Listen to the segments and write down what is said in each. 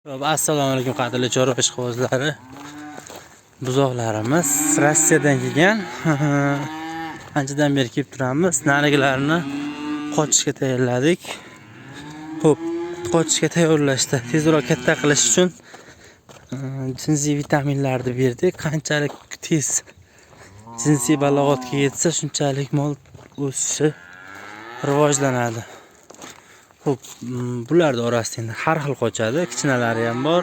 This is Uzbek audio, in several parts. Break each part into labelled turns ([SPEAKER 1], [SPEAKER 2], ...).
[SPEAKER 1] Assalomu alaykum qadrli chorva ishqibozlari. Buzoqlarimiz Rossiyadan kelgan. Anchadan beri kelib turamiz. Narigilarni qochishga tayyorladik. Xo'p, qochishga tayyorlashda tezroq katta qilish uchun jinsiy vitaminlarni berdik. Qanchalik tez jinsiy balog'atga yetsa, shunchalik mol o'sishi rivojlanadi. Xo'p, bularning orasida endi har xil qochadi. Kichkinalari ham bor,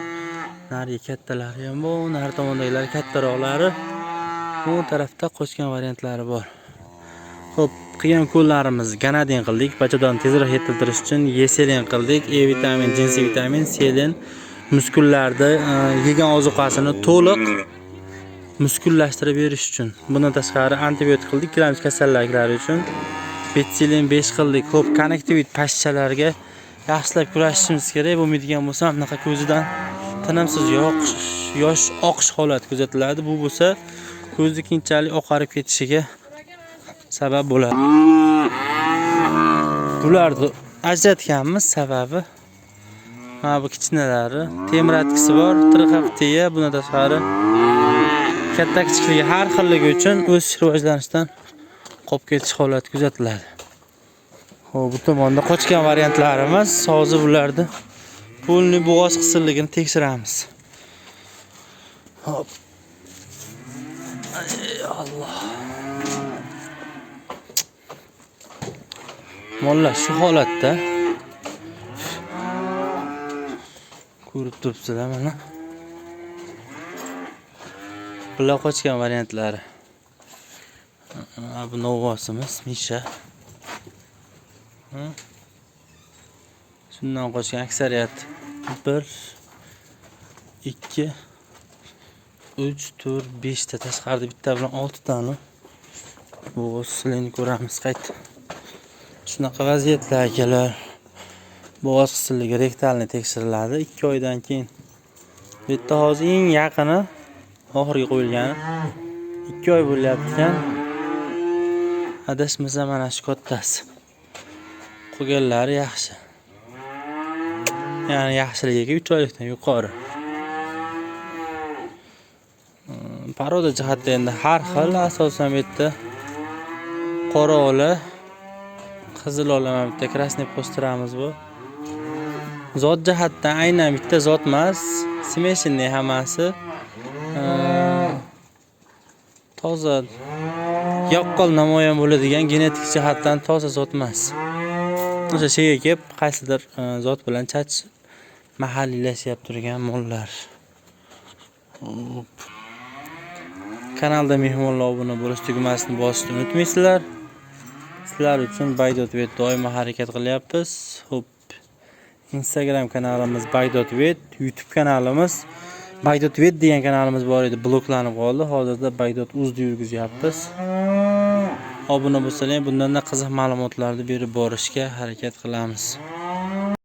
[SPEAKER 1] nari kattalari ham bor, nari tomondagilar kattaroqlari, bu tarafda qochgan variantlari bor. Xo'p, qilgan ko'llarimizni ganadin qildik. Bachadonni tezroq yetiltirish uchun yeselen qildik. E vitamin, jinsiy vitamin, selen muskullarni yegan ozuqasini to'liq muskullashtirib berish uchun. Bundan tashqari antibiotik qildik, gilamch kasalliklari uchun. Betsilin 5 qildik. Xo'p, konnektivit pashshalarga yaxshilab kurashishimiz kerak. Bo'lmaydigan bo'lsa, bunaqa ko'zidan tinimsiz yosh oqish holati kuzatiladi. Bu bo'lsa, ko'zni keyinchalik oqarib ketishiga sabab bo'ladi. Bularni ajratganmiz sababi mana bu kichkinalari, temiratkisi bor, tirqaqtiya, bundan tashqari katta kichikligi har xilligi uchun o'sish rivojlanishdan qolib ketish holati kuzatiladi. Xo'p, bu tomonda qochgan variantlarimiz, hozir bularni pulni bo'g'oz qisilligini tekshiramiz. Hop. Alloh. Mollar shu holatda. Ko'rib turibsizlar mana. Bular qochgan variantlari. Bu novvosimiz Misha. Shundan qochgan aksariyat 1 2 3 4 5 ta, tashqarida bitta bilan 6 tani bo'g'ozlarni ko'ramiz qayta. Shunaqa vaziyatlar kelar. Bo'g'oz qisilligi rektalni tekshiriladi 2 oydan keyin. Bu yerda hozir eng yaqini oxirgi qo'yilgani 2 oy bo'lyapti. Adashmasa mana shu kattasi. Qolganlari yaxshi. Ya'ni yaxshiligiga 3 oylikdan yuqori. Paroda jihatda endi har xil, asosan bu yerda qora ola, qizil ola, mana bitta krasniy posteramiz bor. Zot jihatdan aynan bitta zot emas, smeshinniy hammasi. Toza yaqqol namoyon bo'ladigan genetik jihatdan toza zot emas. O'sha sheyga kelib qaysidir zot bilan chach mahalliylashib turgan mollar. Kanalda mehmonlar obuna bo'lish tugmasini bosishni unutmaysizlar. Sizlar uchun Bay.vet doimo harakat qilyapmiz. Xo'p, Instagram kanalimiz Bay.vet, YouTube kanalimiz Bay.vet degan kanalimiz bor edi, bloklanib qoldi. Hozirda Bay.uz'da yurgizyapmiz. Obuna bo'lsangiz, bundan da qiziq ma'lumotlarni berib borishga harakat qilamiz.